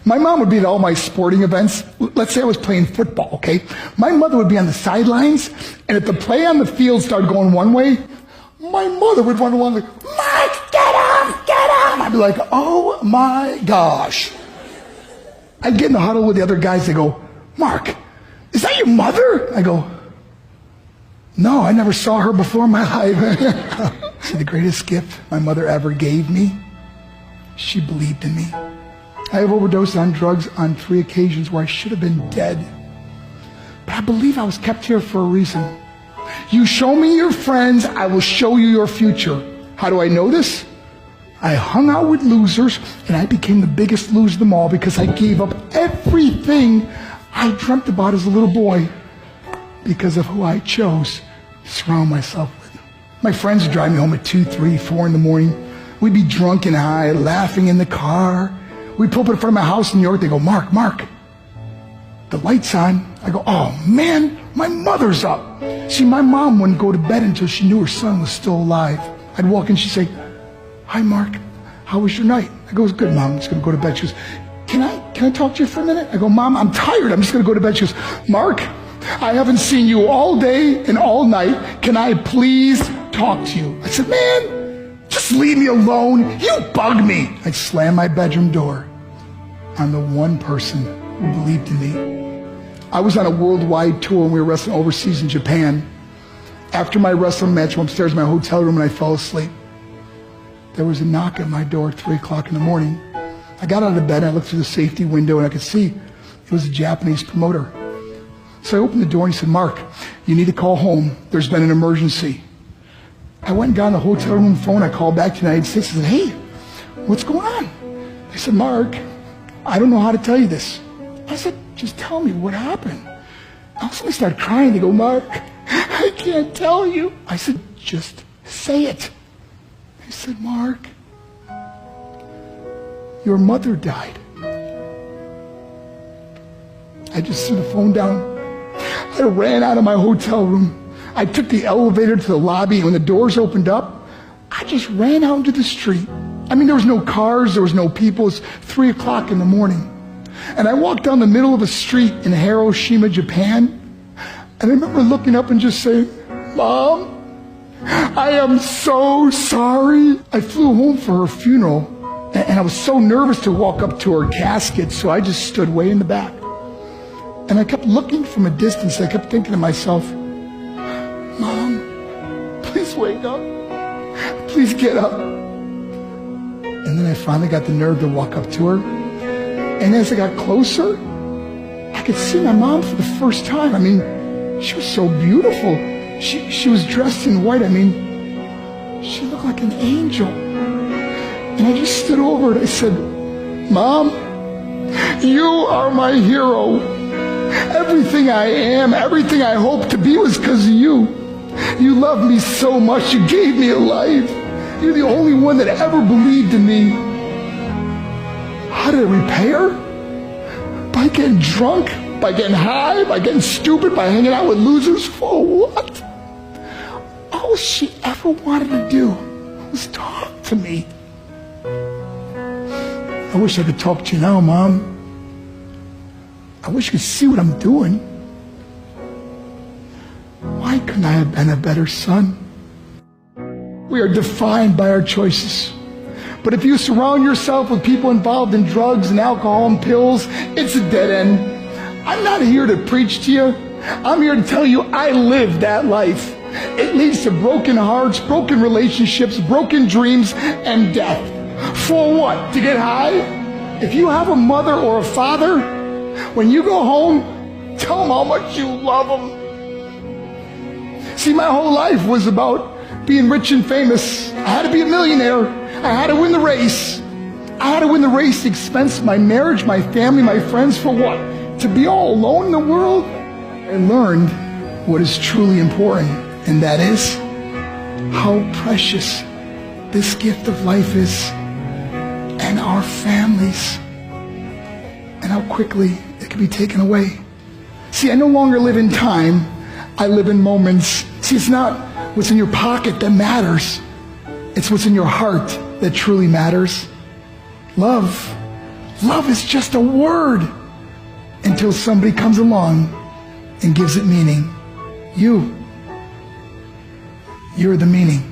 My mom would be at all my sporting events. Let's say I was playing football, okay? My mother would be on the sidelines, and if the play on the field started going one way, my mother would run along like, Mike, get him, get him! I'd be like, oh my gosh. I'd get in the huddle with the other guys. They go, Mark, is that your mother? I go, no, I never saw her before in my life. See, the greatest gift my mother ever gave me, she believed in me. I have overdosed on drugs on 3 occasions where I should have been dead. But I believe I was kept here for a reason. You show me your friends, I will show you your future. How do I know this? I hung out with losers, and I became the biggest loser of them all because I gave up everything I dreamt about as a little boy because of who I chose to surround myself with. My friends would drive me home at 2, 3, 4 in the morning. We'd be drunk and high, laughing in the car. We'd pull up in front of my house in New York. They go, Mark, the light's on. I go, oh man, my mother's up. See, my mom wouldn't go to bed until she knew her son was still alive. I'd walk in, she'd say, hi Mark, how was your night? I go, it was good, Mom, I'm just gonna go to bed. She goes, can I talk to you for a minute? I go, Mom, I'm tired, I'm just gonna go to bed. She goes, Mark, I haven't seen you all day and all night. Can I please talk to you? I said, man, just leave me alone. You bug me. I'd slam my bedroom door on the one person who believed in me. I was on a worldwide tour and we were wrestling overseas in Japan. After my wrestling match, I went upstairs in my hotel room and I fell asleep. There was a knock at my door at 3 o'clock in the morning. I got out of bed and I looked through the safety window and I could see it was a Japanese promoter. So I opened the door and he said, Mark, you need to call home. There's been an emergency. I went and got on the hotel room phone. I called back to the United States and said, hey, what's going on? They said, Mark, I don't know how to tell you this. I said, just tell me what happened. All of a sudden I started crying. They go, Mark, I can't tell you. I said, just say it. They said, Mark, your mother died. I just threw the phone down. I ran out of my hotel room. I took the elevator to the lobby, and when the doors opened up, I just ran out into the street. I mean, there was no cars, there was no people. It's 3 o'clock in the morning. And I walked down the middle of a street in Hiroshima, Japan, and I remember looking up and just saying, Mom, I am so sorry. I flew home for her funeral, and I was so nervous to walk up to her casket, so I just stood way in the back. And I kept looking from a distance. I kept thinking to myself, Mom, please wake up. Please get up. And then I finally got the nerve to walk up to her. And as I got closer, I could see my mom for the first time. I mean, she was so beautiful. She was dressed in white. I mean, she looked like an angel. And I just stood over and I said, Mom, you are my hero. Everything I am, everything I hope to be was because of you. You loved me so much. You gave me a life. You're the only one that ever believed in me. How did I repay her? By getting drunk? By getting high? By getting stupid? By hanging out with losers? For what? All she ever wanted to do was talk to me. I wish I could talk to you now, Mom. I wish you could see what I'm doing. Why couldn't I have been a better son? We are defined by our choices. But if you surround yourself with people involved in drugs and alcohol and pills, it's a dead end. I'm not here to preach to you. I'm here to tell you I lived that life. It leads to broken hearts, broken relationships, broken dreams, and death. For what? To get high? If you have a mother or a father, when you go home, tell them how much you love them. See, my whole life was about being rich and famous. I had to be a millionaire. I had to win the race. I had to win the race at the expense of my marriage, my family, my friends. For what? To be all alone in the world? I learned what is truly important, and that is how precious this gift of life is, and our families, and how quickly it can be taken away. See, I no longer live in time. I live in moments. See, it's not what's in your pocket that matters. It's what's in your heart that truly matters. Love, Love is just a word until somebody comes along and gives it meaning. You're the meaning.